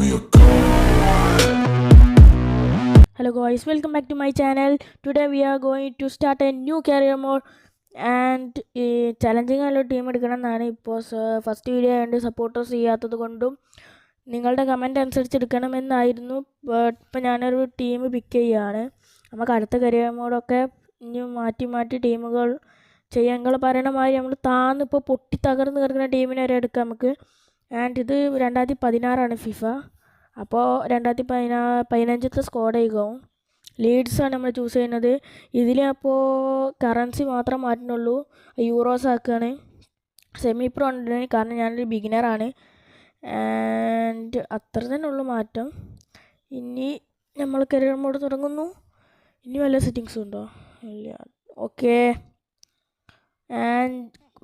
me a call. Hello guys, welcome back to my channel. Today we are going to start a new career mode and challenging ആയുള്ള team എടുക്കണം എന്നാണ് ഇപ്പോൾ first video ആയതുകൊണ്ട് supporters ചെയ്യാത്തത് കൊണ്ടും നിങ്ങളുടെ comment അനുസരിച്ച് എടുക്കണമെന്നായിരുന്നു. ബട്ട് ഇപ്പോൾ ഞാനൊരു ടീം പിക്ക് ചെയ്യുകയാണ്. നമുക്ക് അടുത്ത കരിയർ മോഡൊക്കെ ഇനി മാറ്റി മാറ്റി ടീമുകൾ ചെയ്യാൻ നിങ്ങൾ പറയണ മാതിരി നമ്മൾ ഇപ്പോൾ പൊട്ടി തകർന്ന് കിടക്കുന്ന ടീമിനെ വരെ എടുക്കാം നമുക്ക്. ആൻഡ് ഇത് 2016 ഫിഫ. അപ്പോൾ 2015 സ്ക്വാഡായിക്കും. ലീഡ്സാണ് നമ്മൾ ചൂസ് ചെയ്യുന്നത്. ഇതിൽ അപ്പോൾ കറൻസി മാത്രം മാറ്റുന്നുള്ളൂ, യൂറോസ് ആക്കുകയാണ്. സെമി പ്രോ ഉണ്ട് കാരണം ഞാനൊരു ബിഗിനറാണ്. ആൻഡ് അത്ര തന്നെ ഉള്ളൂ മാറ്റം. ഇനി നമ്മൾ കരിയർ മോഡ് തുടങ്ങുന്നു. ഇനി വല്ല സെറ്റിങ്സും ഉണ്ടോ? ഇല്ല. ഓക്കെ. ആൻഡ്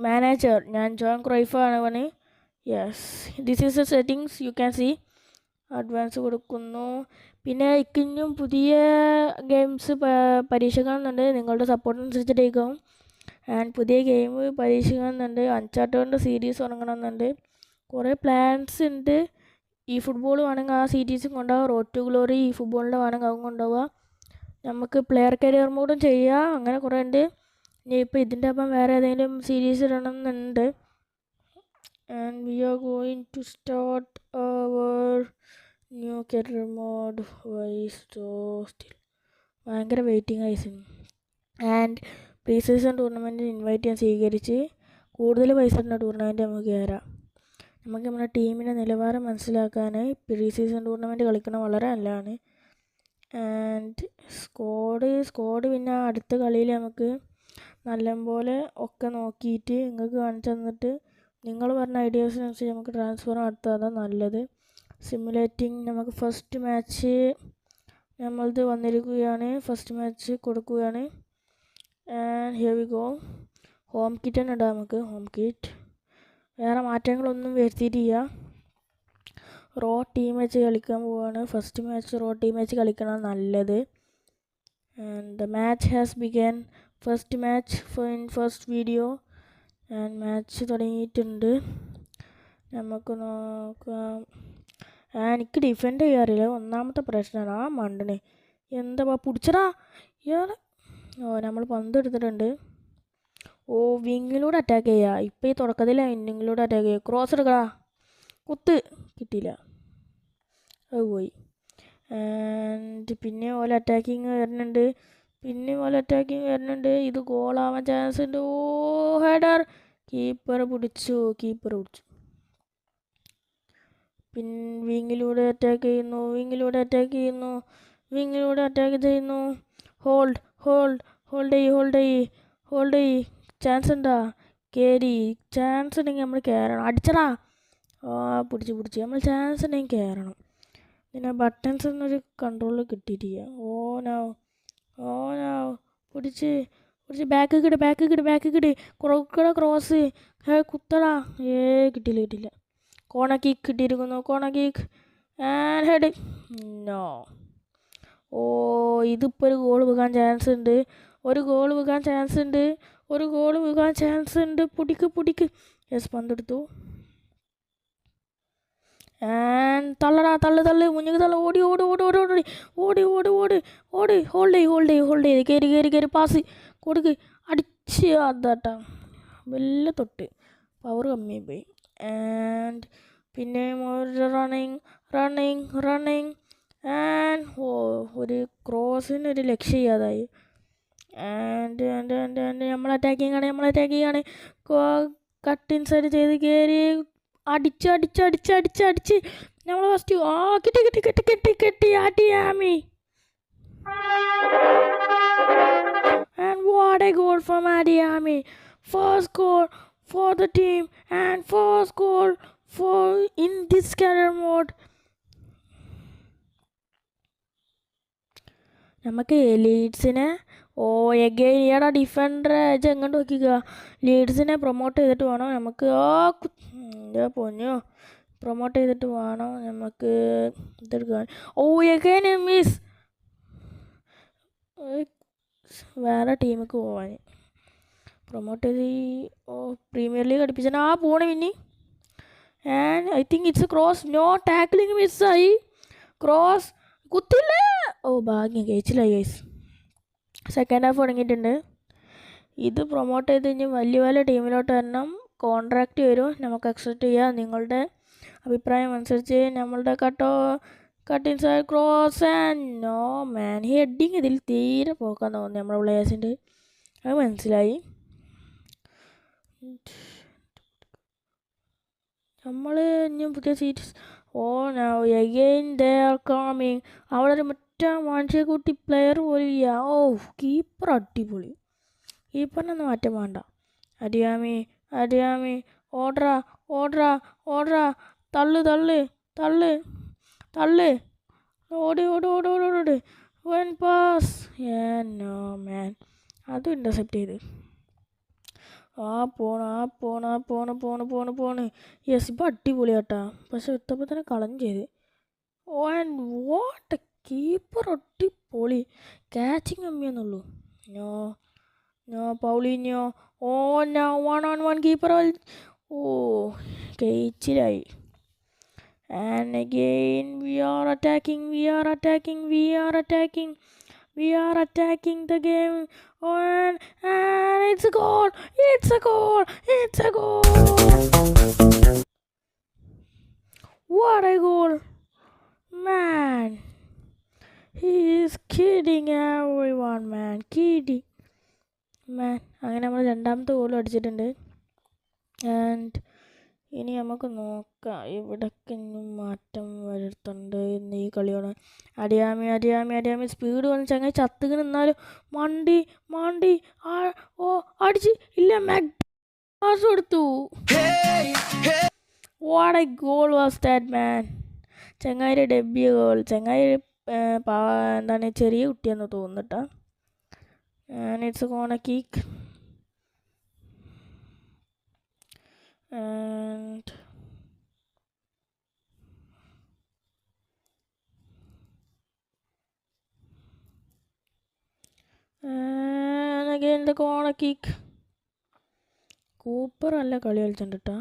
മാനേജർ ഞാൻ ജോൺ ക്രൈഫാണ് പറഞ്ഞ്. Yes, this is the settings you can see. Advance കൊടുക്കുന്നു. പിന്നെ ഇക്കിഞ്ഞും പുതിയ ഗെയിംസ് പരീക്ഷിക്കണമെന്നുണ്ട്, നിങ്ങളുടെ സപ്പോർട്ടിനനുസരിച്ചിട്ടേക്കും. ആൻഡ് പുതിയ ഗെയിം പരീക്ഷിക്കണമെന്നുണ്ട്. അൺചാർട്ടേഡിൻ്റെ സീരീസ് തുടങ്ങണമെന്നുണ്ട്. കുറേ പ്ലാൻസ് ഉണ്ട്. ഈ ഫുട്ബോൾ വേണമെങ്കിൽ ആ സീരീസും കൊണ്ടുപോകാം. റോഡ് ടു ഗ്ലോറി ഈ ഫുട്ബോളിൻ്റെ വേണമെങ്കിൽ അതും കൊണ്ടുപോകാം. നമുക്ക് പ്ലെയർ കരിയർ മോഡും ചെയ്യാം. അങ്ങനെ കുറേ ഉണ്ട്. ഇനി ഇപ്പോൾ ഇതിൻ്റെ ഒപ്പം വേറെ ഏതെങ്കിലും സീരീസ് ഇടണമെന്നുണ്ട്. And we are going to start our new career mode. Still ഭയങ്കര വെയിറ്റിംഗ് ആയിരുന്നു. And pre season tournament invite ചെയ്യാൻ സ്വീകരിച്ച് കൂടുതൽ പൈസ ഉള്ള ടൂർണമെൻറ്റ് നമുക്ക് കയറാം. നമുക്ക് നമ്മുടെ ടീമിൻ്റെ നിലവാരം മനസ്സിലാക്കാൻ പ്രീ സീസൺ ടൂർണമെൻറ്റ് കളിക്കണം വളരെ നല്ലതാണ്. ആൻഡ് സ്ക്വാഡ് പിന്നെ അടുത്ത കളിയിൽ നമുക്ക് നല്ലപോലെ ഒക്കെ നോക്കിയിട്ട് നിങ്ങൾക്ക് കാണിച്ചു തന്നിട്ട് നിങ്ങൾ പറഞ്ഞ ഐഡിയാസിനനുസരിച്ച് നമുക്ക് ട്രാൻസ്ഫർ നടത്താതെ നല്ലത്. സിമുലേറ്റിംഗ് നമുക്ക് ഫസ്റ്റ് മാച്ച് നമ്മളത് വന്നിരിക്കുകയാണ്. ഫസ്റ്റ് മാച്ച് കൊടുക്കുകയാണ്. And here we go. Home kit തന്നെ ഇടാം നമുക്ക്. ഹോം കിറ്റ് വേറെ മാറ്റങ്ങളൊന്നും വരുത്തിയിട്ടില്ല. റോ ടീം മാച്ച് കളിക്കാൻ പോവുകയാണ്. ഫസ്റ്റ് മാച്ച് റോ ടീം മാച്ച് കളിക്കണം നല്ലത്. And the match has begun. First match in first video. And match തുടങ്ങിയിട്ടുണ്ട്. നമുക്ക് നോക്കാം. എനിക്ക് ഡിഫെൻഡ് ചെയ്യാറില്ല, ഒന്നാമത്തെ പ്രശ്നമാണ്. ആ മണ്ടന് എന്താ പിടിച്ചടാ ഇയാൾ. നമ്മൾ പന്ത് എടുത്തിട്ടുണ്ട്. വിങ്ങിലൂടെ അറ്റാക്ക് ചെയ്യുക. ഇപ്പോൾ ഈ തുടക്കത്തിൽ വിങ്ങിലൂടെ അറ്റാക്ക് ചെയ്യുക. ക്രോസ് എടുക്കടാ. കുത്ത് കിട്ടിയില്ല, അത് പോയി. ആൻഡ് പിന്നെ പോലെ അറ്റാക്കിങ് വരുന്നുണ്ട്. ഇത് ഗോളാവാൻ ചാൻസ് ഉണ്ട്. ഹെഡർ. കീപ്പർ പിടിച്ചു. വിങ്ങിലൂടെ അറ്റാക്ക് ചെയ്യുന്നു. ഹോൾഡ് ചെയ്യ്. ചാൻസ് ഉണ്ടാ? കയറി. ചാൻസ് ഉണ്ടെങ്കിൽ നമ്മൾ കയറണം. അടിച്ചടാ. പിടിച്ച് നമ്മൾ ചാൻസ് ഉണ്ടെങ്കിൽ കയറണം. പിന്നെ ബട്ടൺസ് എന്നൊരു കൺട്രോൾ കിട്ടിയിട്ടില്ല. ഓ നോ പിടിച്ച് ബാക്ക് കിട്. ക്രോസ്. കുത്തടാ. കിട്ടിയില്ല. കോണ കിക്ക് കിട്ടിയിരിക്കുന്നു. And head. നോ. ഇതിപ്പോൾ ഒരു ഗോൾ വീകാൻ ചാൻസ് ഉണ്ട്. പൊടിക്ക്. യെസ്, പന്തെടുത്തു. ആൻഡ് തള്ള് മുന്നിൽ തള്ള. ഓടി. ഹോൾഡ് ചെയ്ത് കയറി പാസ് കൊടുക്ക്. അടിച്ച് അതാട്ടാ വല്ല തൊട്ട് പവർ കമ്മിയായി പോയി. ആൻഡ് പിന്നെ റണ്ണിങ് ആൻഡ് ഒരു ക്രോസിനൊരു ലക്ഷ്യമില്ലാതായി. ആൻഡ് നമ്മൾ അറ്റാക്കിങ് ആണ്. കട്ട് ഇൻസൈഡ് ചെയ്ത് കയറി അടിച്ച് നമ്മൾ ഫസ്റ്റ് കിട്ടി Ami. And what a goal from Adiami. First goal for the team and first goal for in this career mode. നമുക്ക് ലീഡ്സിനെ എഗെയിൻ ഡിഫൻഡർ എങ്ങോട്ട് നോക്കിക്കുക. ലീഡ്സിനെ പ്രൊമോട്ട് ചെയ്തിട്ട് വേണം നമുക്ക്. പ്രൊമോട്ട് ചെയ്തിട്ട് വേണം നമുക്ക് ഇതെടുക്കാൻ. Again miss. വേറെ ടീമിലേക്ക് പോവാൻ. പ്രൊമോട്ട് ചെയ്ത് പ്രീമിയർ ലീഗ് അടുപ്പിച്ചാൽ പോണേ പിന്നെ. And I think it's a cross. No, tackling മിസ്സായി. ക്രോസ് കുത്തില്ല. ഓ ഭാഗ്യം, കഴിച്ചില്ലായി ഗൈസ്. സെക്കൻഡ് ഹാഫ് തുടങ്ങിയിട്ടുണ്ട്. ഇത് പ്രൊമോട്ട് ചെയ്ത് കഴിഞ്ഞ് വലിയ വലിയ ടീമിലോട്ട് വരണം. കോൺട്രാക്റ്റ് വരും, നമുക്ക് അക്സെപ്റ്റ് ചെയ്യാം. നിങ്ങളുടെ അഭിപ്രായം അനുസരിച്ച് നമ്മളുടെ cutting side cross and no man. Heading ഇതിൽ തീരെ പോക്കാൻ തോന്നി നമ്മുടെ പ്ലേയേഴ്സിൻ്റെ. അത് മനസ്സിലായി. നമ്മൾ ഇനി പുതിയ series. Oh no again they are coming. അവിടെ ഒരു മറ്റേ മനുഷ്യക്കുട്ടി പ്ലെയർ പോലും ഇല്ല. ഓ കീപ്പർ അടിപൊളി. കീപ്പറിനൊന്നും മാറ്റം വേണ്ട. അടിയാമി ഓർഡറാ തള്ള് ഓട് വൺ പാസ്. നോ മാൻ, അതും ഇൻ്റർസെപ്റ്റ് ചെയ്ത്. പോണ്. യെസ്, ഇപ്പം അടിപൊളിയാട്ടാ. പക്ഷെ ഇത്തപ്പോൾ തന്നെ കളഞ്ഞു ചെയ്ത്. ആൻഡ് വാട്ട് എ കീപ്പർ, അടിപൊളി. ക്യാച്ചിങ് കമ്മിയെന്നുള്ളൂ. No Paulinho. Oh no, 1-on-1 keeper. Oh കഴിച്ചിലായി. And again we are attacking the game. And it's a goal. What a goal, man. He is kidding everyone, man. അങ്ങനെ നമ്മൾ രണ്ടാമത്തെ goal അടിച്ചിട്ടുണ്ട്. And ഇനി നമുക്ക് നോക്കാം ഇവിടൊക്കെ ഇന്നും മാറ്റം വരുത്തുന്നുണ്ട് ഇന്ന് ഈ കളിയോട്. അടിയാമി സ്പീഡ് വന്ന് ചങ്ങായി ചത്തുക നിന്നാലും മണ്ടി ഓ അടിച്ച് ഇല്ല. പാസ് കൊടുത്തു. What a goal was that, man. ചങ്ങായിയുടെ ഡെബ്യൂ ഗോൾ. ചങ്ങായി എന്താണ് ചെറിയ കുട്ടിയെന്ന് തോന്നുന്നുട്ടാ. And it's a corner kick. And again the corner kick. Cooper അല്ല കളി കളിച്ചിട്ടുണ്ട് കേട്ടോ.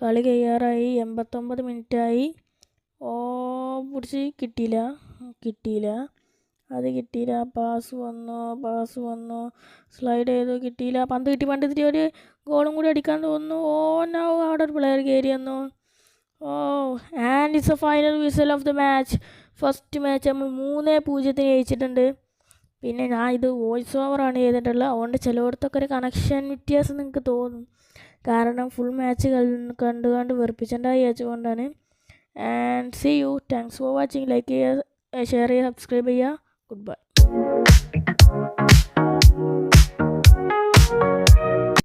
കളി കഴിയാറായി. 89 മിനിറ്റായി. ഓ പിടിച്ച് കിട്ടിയില്ല. അത് കിട്ടിയില്ല. പാസ് വന്നു സ്ലൈഡ് ചെയ്തു, കിട്ടിയില്ല. പന്ത് കിട്ടി ഒരു ഗോളും കൂടി അടിക്കാൻ തോന്നുന്നു. ഓ നോ, അവിടെ ഒരു പ്ലെയർ കയറി വന്നു. Oh and it's a final whistle of the match. First match നമ്മൾ 3-0 ജയിച്ചിട്ടുണ്ട്. പിന്നെ ഞാൻ ഇത് വോയിസ് ഓവറാണ് ചെയ്തിട്ടുള്ളത്. അതുകൊണ്ട് ചിലയിടത്തൊക്കെ ഒരു കണക്ഷൻ വ്യത്യാസം നിങ്ങൾക്ക് തോന്നും. കാരണം ഫുൾ മാച്ച് കണ്ട് വെറുപ്പിച്ചിട്ടുണ്ടായി വെച്ചുകൊണ്ടാണ്. And see you. Thanks for watching. Like ചെയ്യുക, ഷെയർ ചെയ്യുക, സബ്സ്ക്രൈബ് ചെയ്യുക. Goodbye.